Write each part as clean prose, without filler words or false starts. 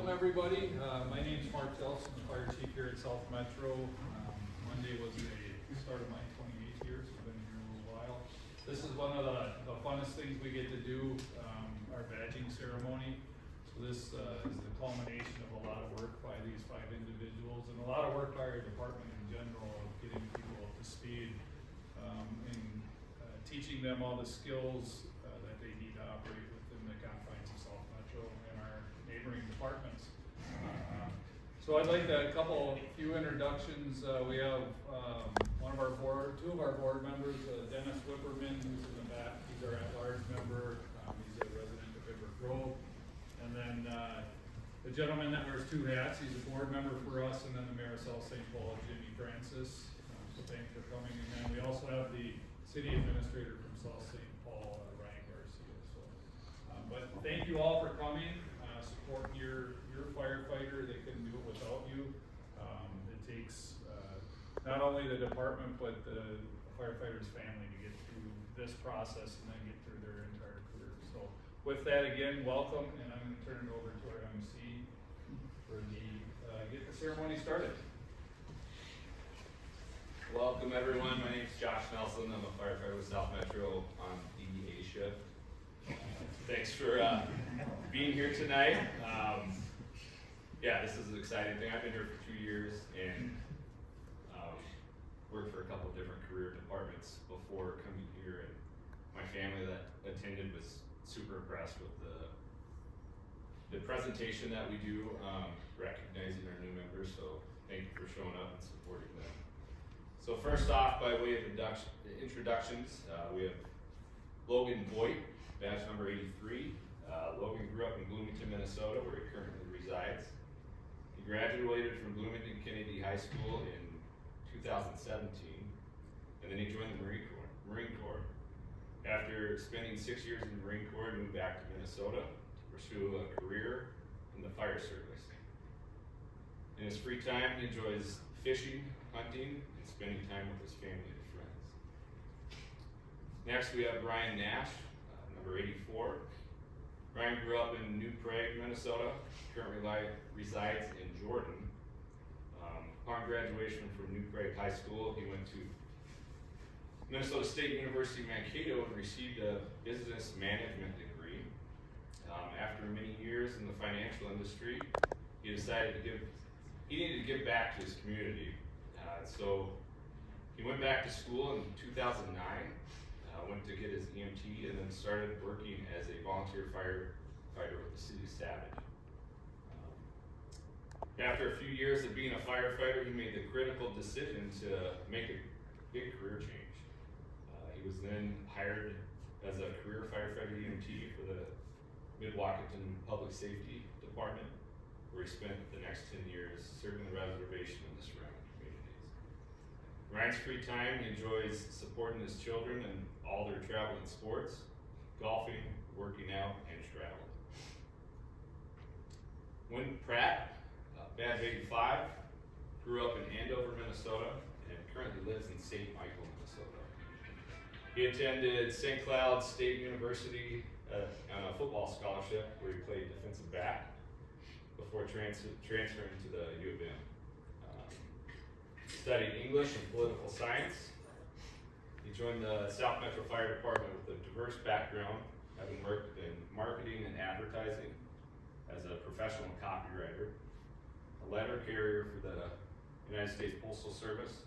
welcome everybody. My name is Mark Delson, the fire chief here at South Metro. Monday was the start of my 28th year, so I've been here a little while. This is one of the funnest things we get to do, our badging ceremony. So this is the culmination of a lot of work by these 5 individuals and a lot of work by our department in general of getting people up to speed and teaching them all the skills that they need to operate within the confines of South Metro and our neighboring departments. So I'd like a few introductions. We have two of our board members, Dennis Whipperman, who's in the back. He's our at-large member. He's a resident of River Grove. And then the gentleman that wears 2 hats, he's a board member for us, and then the mayor of South St. Paul, Jimmy Francis. So thanks for coming. And then we also have the city administrator from South St. Paul, Ryan Garcia. So, but thank you all for coming, supporting your firefighter. They couldn't do it without you. It takes not only the department, but the firefighter's family to get through this process and then get through their entire career. So with that, again, welcome, and I'm going to turn it over to our MC for get the ceremony started. Welcome everyone, my name is Josh Nelson. I'm a firefighter with South Metro on DEA shift. Thanks for being here tonight. Yeah, this is an exciting thing. I've been here for 2 years and worked for a couple of different career departments before coming here, and my family that attended was super impressed with the presentation that we do, recognizing our new members, so thank you for showing up and supporting them. So first off, by way of introductions, we have Logan Boyd, badge number 83. Logan grew up in Bloomington, Minnesota, where he currently resides. He graduated from Bloomington Kennedy High School in 2017, and then he joined the Marine Corps. After spending 6 years in the Marine Corps, he moved back to Minnesota to pursue a career in the fire service. In his free time, he enjoys fishing, hunting, and spending time with his family and friends. Next, we have Ryan Nash, number 84. Ryan grew up in New Prague, Minnesota, currently resides in Jordan. Upon graduation from New Prague High School, he went to Minnesota State University Mankato and received a business management degree. After many years in the financial industry, he decided he needed to give back to his community. So he went back to school in 2009, went to get his EMT, and then started working as a volunteer firefighter with the city of Savage. After a few years of being a firefighter, he made the critical decision to make a big career change. He was then hired as a career firefighter EMT for the Mid-Waukegan Public Safety Department, where he spent the next 10 years serving the reservation and the surrounding communities. Ryan's free time, he enjoys supporting his children in all their travel and sports, golfing, working out, and travel. Wynn Pratt, badge 85, grew up in Andover, Minnesota, and currently lives in St. Michael, Minnesota. He attended St. Cloud State University on a football scholarship where he played defensive back before transferring to the U of M. Studied English and political science. He joined the South Metro Fire Department with a diverse background, having worked in marketing and advertising as a professional copywriter, a letter carrier for the United States Postal Service,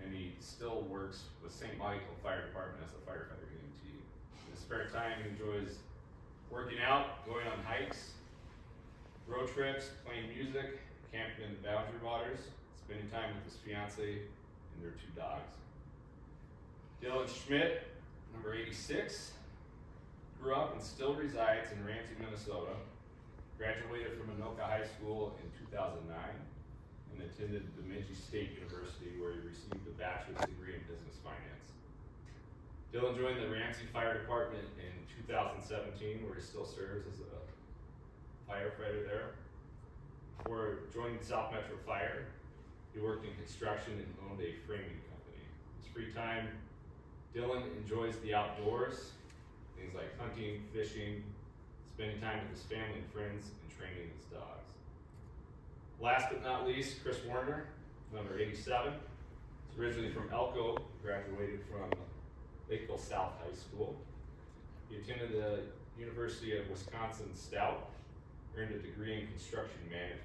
and he still works with St. Michael Fire Department as a firefighter EMT. In his spare time, he enjoys working out, going on hikes, road trips, playing music, camping in the Boundary Waters, spending time with his fiance and their 2 dogs. Dylan Schmidt, number 86, grew up and still resides in Ramsey, Minnesota, graduated from Anoka High School in 2009, and attended Bemidji State University, where he received a bachelor's degree in business finance. Dylan joined the Ramsey Fire Department in 2017, where he still serves as a firefighter there. Before joining South Metro Fire, he worked in construction and owned a framing company. His free time, Dylan enjoys the outdoors, things like hunting, fishing, spending time with his family and friends, and training his dogs. Last but not least, Chris Warner, number 87. He's originally from Elko, graduated from Lakeville South High School. He attended the University of Wisconsin Stout, earned a degree in construction management.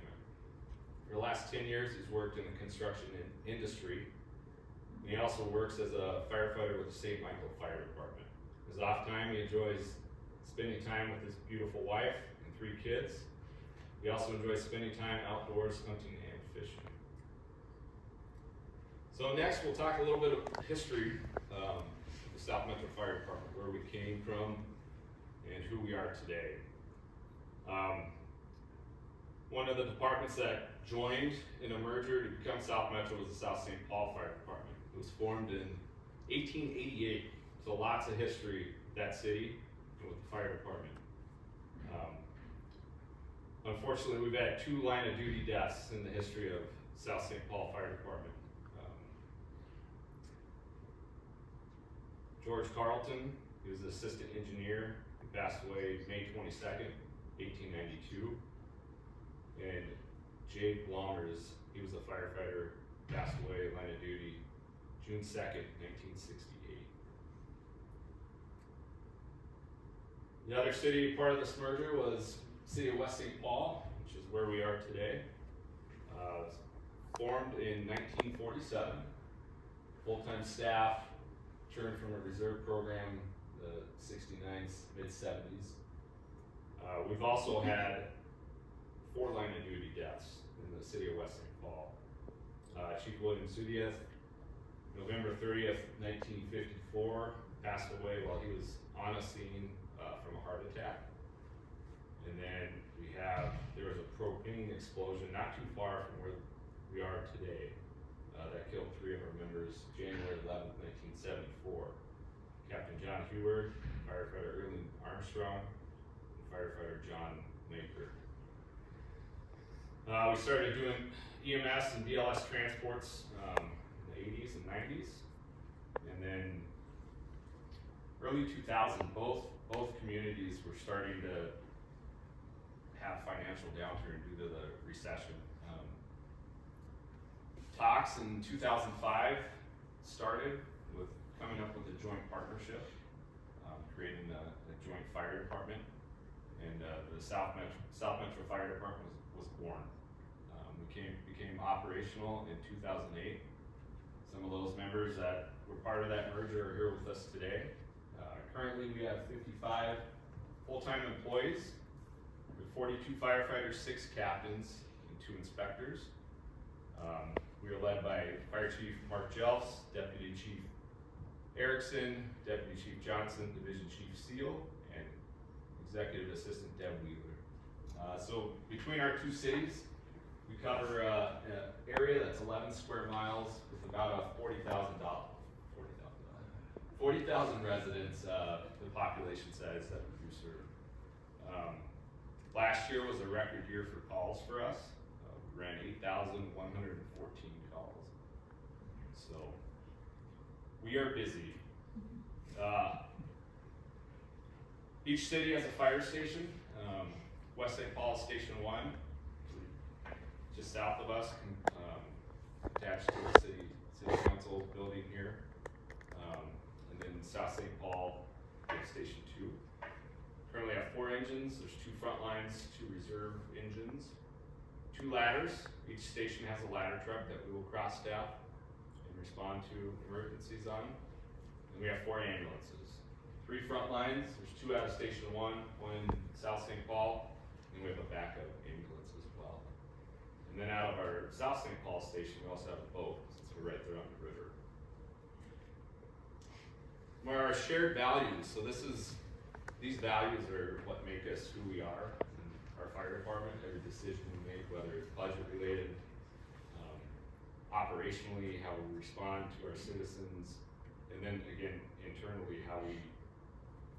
For the last 10 years, he's worked in the construction industry. And he also works as a firefighter with the St. Michael Fire Department. His off time, he enjoys spending time with his beautiful wife and 3 kids. He also enjoys spending time outdoors hunting and fishing. So next, we'll talk a little bit of history of the South Metro Fire Department, where we came from and who we are today. One of the departments that joined in a merger to become South Metro was the South St. Paul Fire Department. It was formed in 1888, so lots of history with that city and with the fire department. Unfortunately, we've had 2 line of duty deaths in the history of South St. Paul Fire Department. George Carlton, he was the assistant engineer, he passed away May 22nd, 1892. And Jay Blomers, he was a firefighter, passed away line of duty June 2nd, 1968. The other city part of this merger was City of West St. Paul, which is where we are today. Formed in 1947. Full-time staff, turned from a reserve program, the 69s, mid-70s. We've also had 4 line of duty deaths in the City of West St. Paul. Chief William Sudieth, November 30th, 1954, passed away while he was on a scene from a heart attack. And then there was a propane explosion not too far from where we are today that killed 3 of our members January 11th, 1974. Captain John Heward, firefighter Erling Armstrong, and firefighter John Maker. We started doing EMS and BLS transports in the 80s and 90s. And then early 2000, both communities were starting to have financial downturn due to the recession. Talks in 2005 started with coming up with a joint partnership, creating a joint fire department, and the South Metro Fire Department was born. We became operational in 2008. Some of those members that were part of that merger are here with us today. Currently, we have 55 full-time employees, with 42 firefighters, 6 captains, and 2 inspectors. We are led by Fire Chief Mark Jelfs, Deputy Chief Erickson, Deputy Chief Johnson, Division Chief Seal, and Executive Assistant Deb Wheeler. So between our 2 cities, we cover an area that's 11 square miles with about a 40,000 residents, the population size that we do serve. Last year was a record year for calls for us. We ran 8,114 calls. So we are busy. Each city has a fire station. West St. Paul is Station 1, just south of us, attached to the city council building here. And then South St. Paul is Station 2. Currently have 4 engines. There's 2 front lines, 2 reserve engines, 2 ladders. Each station has a ladder truck that we will cross staff and respond to emergencies on. And we have 4 ambulances. 3 front lines. There's 2 out of Station 1, 1 in South St. Paul, and we have a backup ambulance as well. And then out of our South St. Paul station, we also have a boat, since we're right there on the river. Our shared values. So these values are what make us who we are in our fire department. Every decision we make, whether it's budget related, operationally, how we respond to our citizens, and then again, internally, how we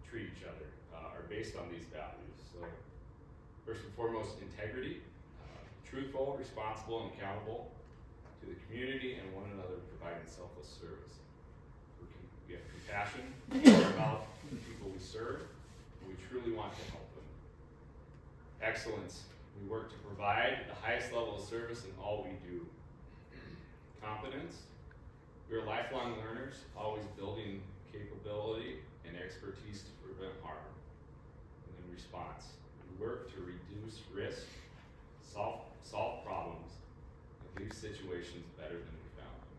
treat each other, are based on these values. So first and foremost, integrity, truthful, responsible, and accountable to the community and one another, providing selfless service. We have compassion about the people we serve, and we truly want to help them. Excellence. We work to provide the highest level of service in all we do. Competence. We are lifelong learners, always building capability and expertise to prevent harm. And then response. We work to reduce risk, solve problems, and leave situations better than we found them.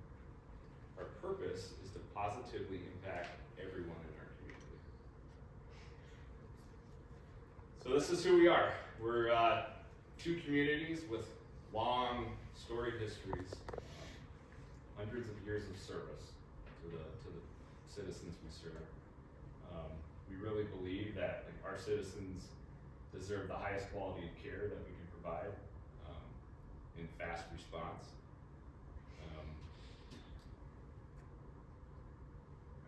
Our purpose is to positively impact everyone in our community. So this is who we are. We're two communities with long, storied histories, hundreds of years of service to the citizens we serve. We really believe that our citizens deserve the highest quality of care that we can provide in fast response.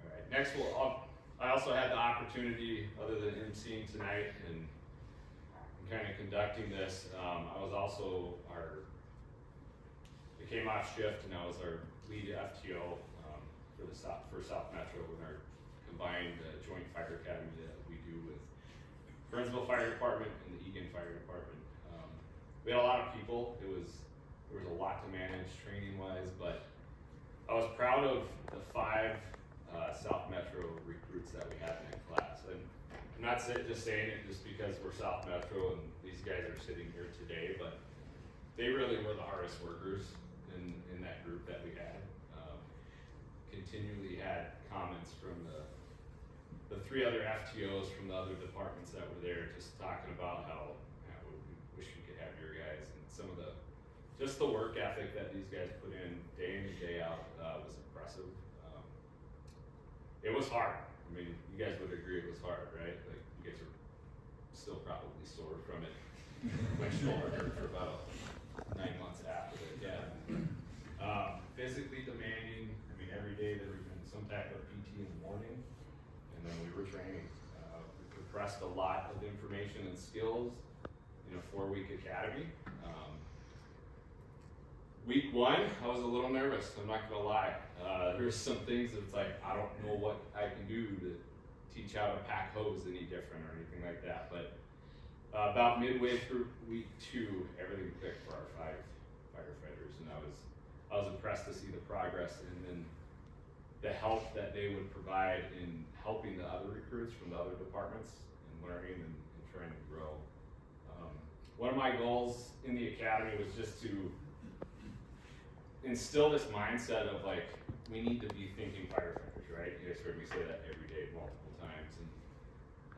All right, next I also had the opportunity, other than emceeing tonight and kind of conducting this, I was also I came off shift and I was our lead FTO for South Metro in our combined joint fire academy that we do with Burnsville Fire Department and the Egan Fire Department. We had a lot of people. There was a lot to manage training wise, but I was proud of the 5 South Metro recruits that we had in that class. And I'm not just saying it just because we're South Metro and these guys are sitting here today, but they really were the hardest workers in that group that we had. Continually had comments from the 3 other FTOs from the other departments that were there, just talking about how we wish we could have your guys, and some of the work ethic that these guys put in day and day out was impressive. It was hard. I mean, you guys would agree it was hard, right? Like, you guys are still probably sore from it. My shoulder hurt for about 9 months after it, yeah. Physically demanding. I mean, every day there would have been some type of PT in the morning, and then we were training. We compressed a lot of information and skills in a 4-week academy. Week 1, I was a little nervous, I'm not gonna lie. There's some things that's like, I don't know what I can do to teach how to pack hose any different or anything like that, but about midway through week 2, everything clicked for our 5 firefighters, and I was impressed to see the progress and then the help that they would provide in helping the other recruits from the other departments and learning and trying to grow. One of my goals in the academy was just to instill this mindset of like, we need to be thinking firefighters, right? You guys heard me say that every day multiple times, and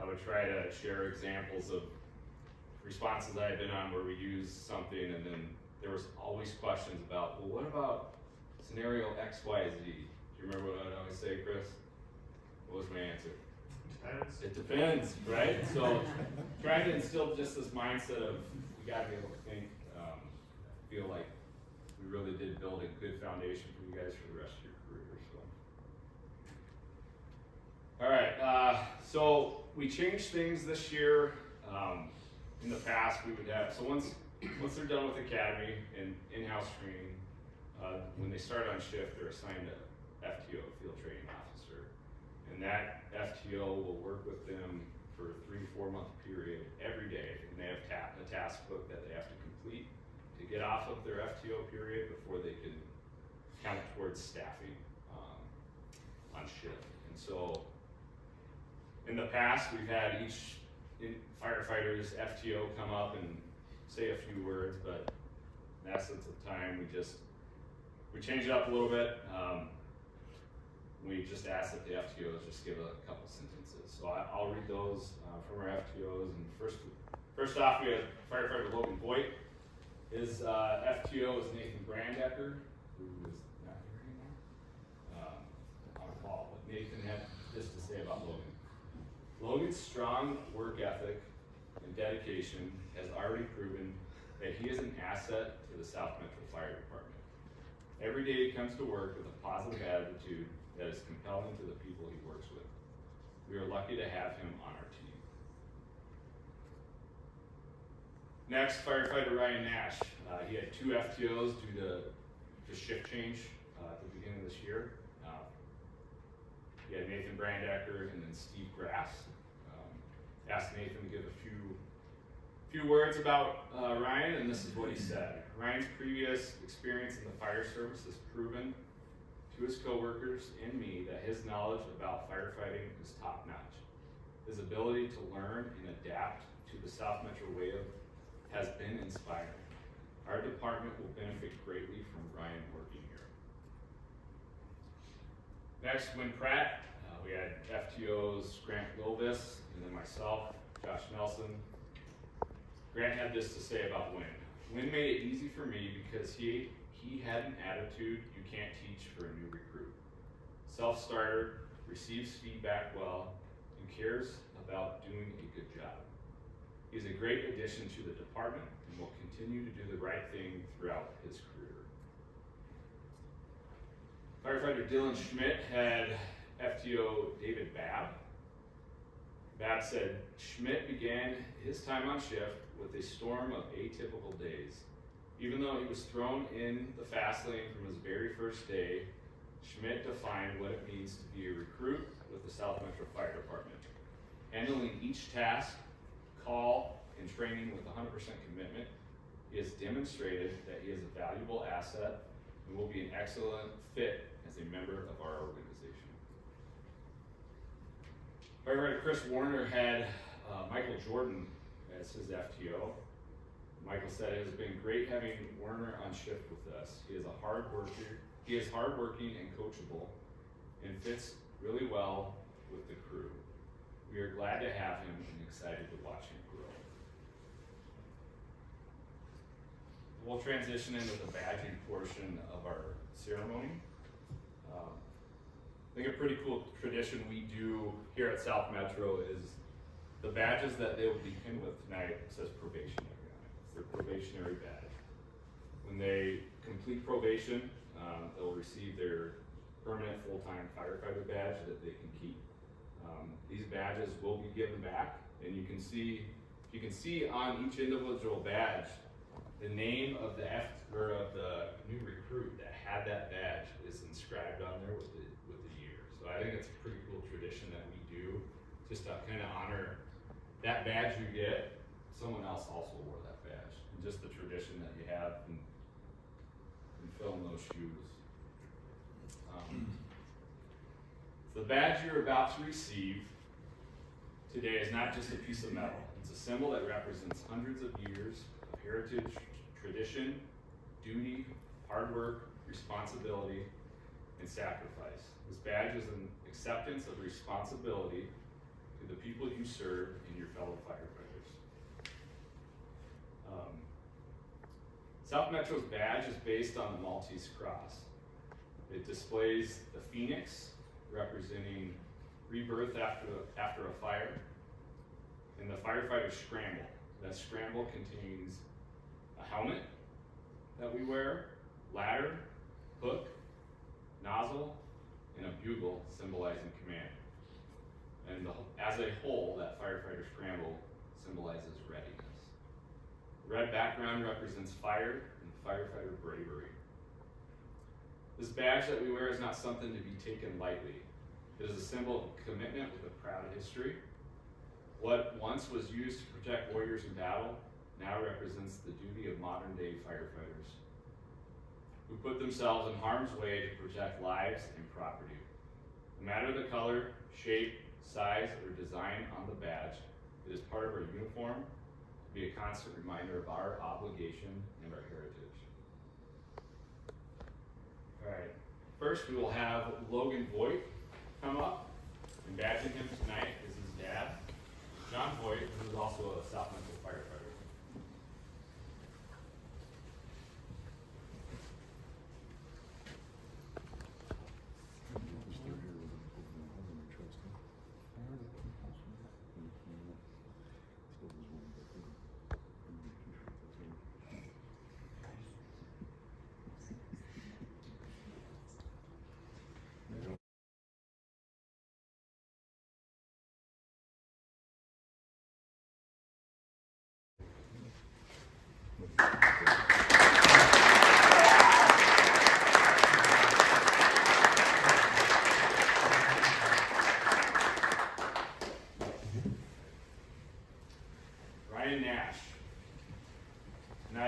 I would try to share examples of responses I had been on where we used something and then there was always questions about, well, what about scenario X, Y, Z? Do you remember what I'd always say, Chris? What was my answer? Depends. It depends, right? So trying to instill just this mindset of, we gotta be able to think, feel like we really did build a good foundation for you guys for the rest of your career, so. All right, so we changed things this year. In the past, we would have, so once they're done with academy and in-house training, when they start on shift, they're assigned a FTO, field training officer. And that FTO will work with them for a 3-4 month period every day. And they have a task book that they have to complete to get off of their FTO period before they can count towards staffing on shift. And so in the past, we've had each firefighter's FTO come up and say a few words, but in essence of time, we changed it up a little bit. We just asked that the FTOs just give a couple sentences. So I'll read those from our FTOs. And first off, we have firefighter Logan Boyd. His FTO is Nathan Brandecker, who is not here anymore, on call. But Nathan had this to say about Logan. Logan's strong work ethic and dedication has already proven that he is an asset to the South Metro Fire Department. Every day he comes to work with a positive attitude that is compelling to the people he works with. We are lucky to have him on our team. Next, firefighter Ryan Nash. He had 2 FTOs due to shift change at the beginning of this year. He had Nathan Brandecker and then Steve Grass. Asked Nathan to give a few words about Ryan, and this is what he said. Ryan's previous experience in the fire service has proven to his coworkers and me that his knowledge about firefighting is top notch. His ability to learn and adapt to the South Metro way has been inspiring. Our department will benefit greatly from Ryan working here. Next, Win Pratt. We had FTOs Grant Lovis, and then myself, Josh Nelson. Grant had this to say about Win. Win made it easy for me because he had an attitude you can't teach for a new recruit. Self-starter, receives feedback well, and cares about doing a good job. He's a great addition to the department and will continue to do the right thing throughout his career. Firefighter Dylan Schmidt had FTO David Babb. Babb said Schmidt began his time on shift with a storm of atypical days. Even though he was thrown in the fast lane from his very first day, Schmidt defined what it means to be a recruit with the South Metro Fire Department. Handling each task, call, and training with 100% commitment, he has demonstrated that he is a valuable asset and will be an excellent fit as a member of our organization. Firefighter Chris Warner had Michael Jordan as his FTO. Michael said it has been great having Warner on shift with us. He is hardworking and coachable and fits really well with the crew. We are glad to have him and excited to watch him grow. We'll transition into the badging portion of our ceremony. I think a pretty cool tradition we do here at South Metro is the badges that they will be pinned with tonight says probationary on it. It's their probationary badge. When they complete probation, they'll receive their permanent full-time firefighter badge that they can keep. These badges will be given back, and you can see on each individual badge the name of the new recruit that had that badge is inscribed on there with the year. So I think it's a pretty cool tradition that we do, just to kind of honor that badge you get. Someone else also wore that badge, and just the tradition that you have and filling those shoes. So the badge you're about to receive today is not just a piece of metal. It's a symbol that represents hundreds of years of heritage, tradition, duty, hard work, responsibility, and sacrifice. This badge is an acceptance of responsibility to the people you serve and your fellow firefighters. South Metro's badge is based on the Maltese Cross. It displays the phoenix, representing rebirth after a fire, and the firefighter scramble. That scramble contains a helmet that we wear, ladder, hook, nozzle, and a bugle symbolizing command. And as a whole, that firefighter scramble symbolizes readiness. The red background represents fire and firefighter bravery. This badge that we wear is not something to be taken lightly. It is a symbol of commitment with a proud history. What once was used to protect warriors in battle now represents the duty of modern day firefighters who put themselves in harm's way to protect lives and property. No matter the color, shape, size, or design on the badge, it is part of our uniform to be a constant reminder of our obligation and our heritage. All right, first we will have Logan Voigt come up, and badging him tonight is his dad, John Voigt, who is also a South Metro firefighter.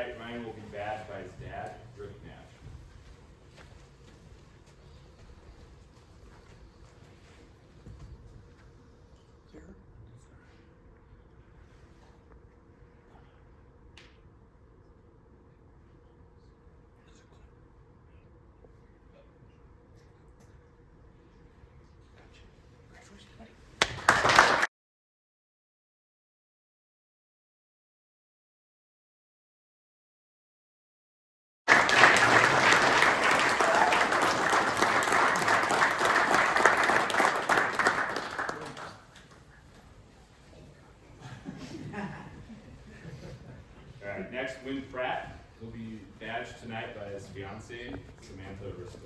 tonight, Ryan will be badged by his dad, Rick Nash. Alright, next, Win Pratt will be badged tonight by his fiancee, Samantha Risto.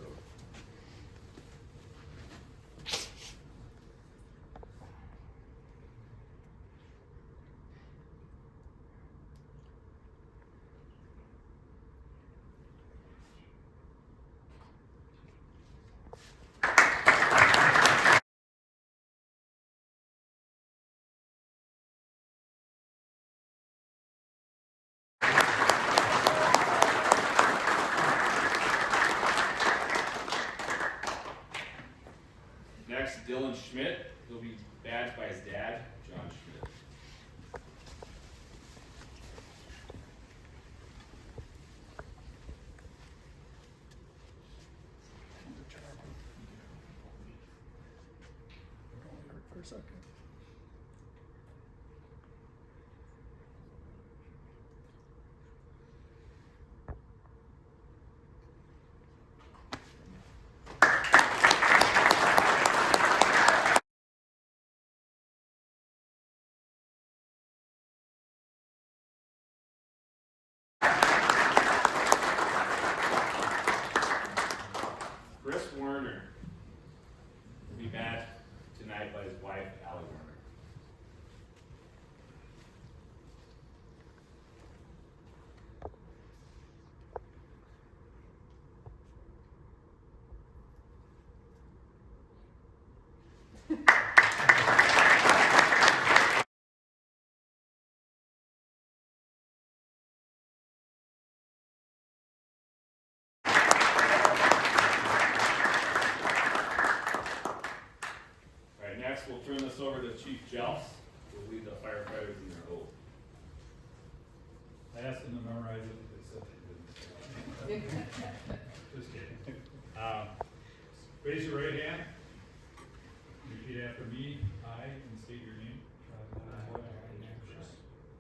Next, Dylan Schmidt will be badged by his dad, John Schmidt. For a second. Chris Werner will be badged tonight by his wife, Allie Werner. Alright, next we'll turn this over to Chief Jelfs, who will lead the firefighters in their oath. I asked them to memorize it, but they said they didn't. Just kidding. Raise your right hand. Repeat after me. I, and state your name.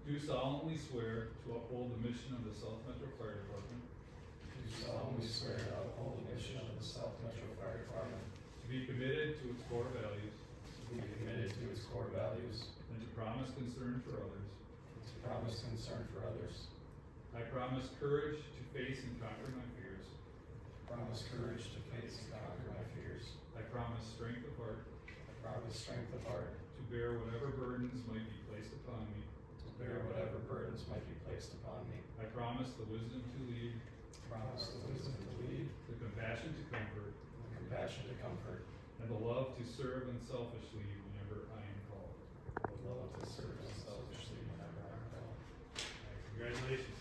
Do solemnly swear to uphold the mission of the South Metro Fire Department. Do solemnly swear to uphold the mission of the South Metro Fire Department. To be committed to its core values. To be committed to its core values. And to promise concern for others. To promise concern for others. I promise courage to face and conquer my fears. Promise courage to face and conquer my fears. I promise strength of heart. I promise strength of heart. To bear whatever burdens might be placed upon me. To bear whatever burdens might be placed upon me. I promise the wisdom to lead. Promise the wisdom to lead. The compassion to comfort. The compassion to comfort. And the love to serve unselfishly whenever I am called. The love to serve unselfishly whenever I am called. Congratulations.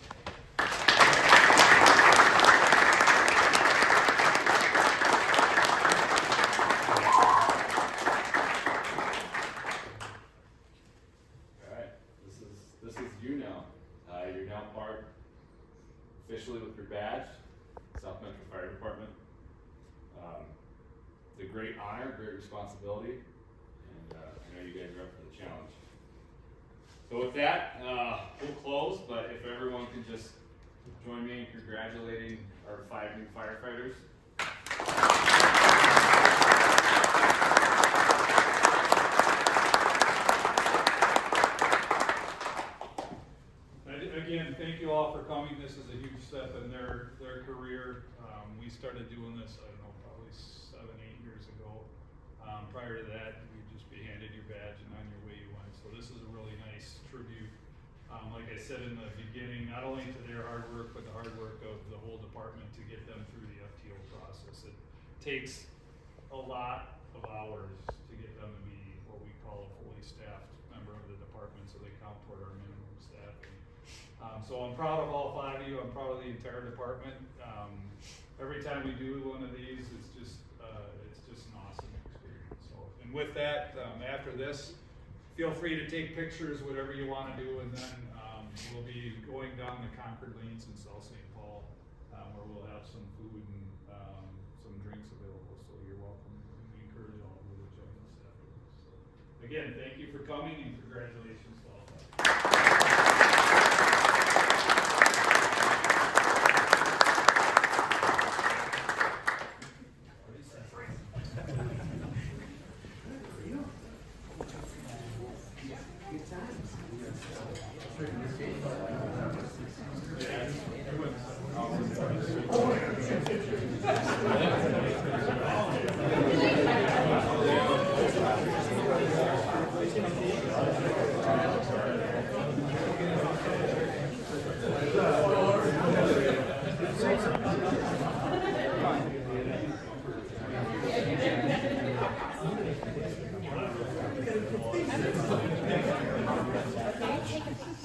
Alright, this is you now. You're now part officially with your badge, South Metro Fire Department. It's a great honor, great responsibility, and I know you guys are up for the challenge. So with that, we'll close, but if everyone can just join me in congratulating our 5 new firefighters. Again, thank you all for coming. This is a huge step in their career. We started doing this, I don't know, probably 7, 8 years ago. Prior to that, you'd just be handed your badge and on your way you went. So this is a really nice tribute. Like I said in the beginning, not only to their hard work, but the hard work of the whole department to get them through the FTO process. It takes a lot of hours to get them to be what we call a fully staffed member of the department, so they count toward our minimum staffing. So I'm proud of all 5 of you, I'm proud of the entire department. Every time we do one of these, it's just an awesome experience. So, and with that, after this, feel free to take pictures, whatever you wanna do, and then, we'll be going down the Concord Lanes in South St. Paul, where we'll have some food and, some drinks available, so you're welcome. We encourage all of you to join us afterwards. So, again, thank you for coming and congratulations to all of you.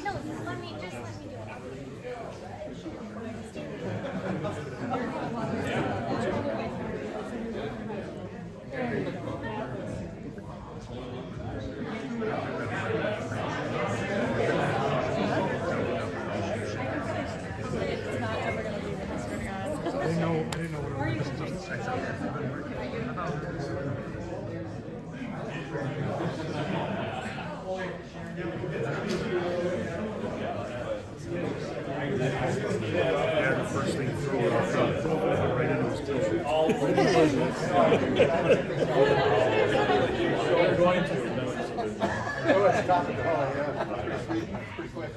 No, just let me do it. It's not ever gonna be the history, guys. I didn't know what it was. Yeah, the first thing throw it off, right into his t-shirt. We're going to. Oh, it's topic. Oh, yeah. Pretty quick.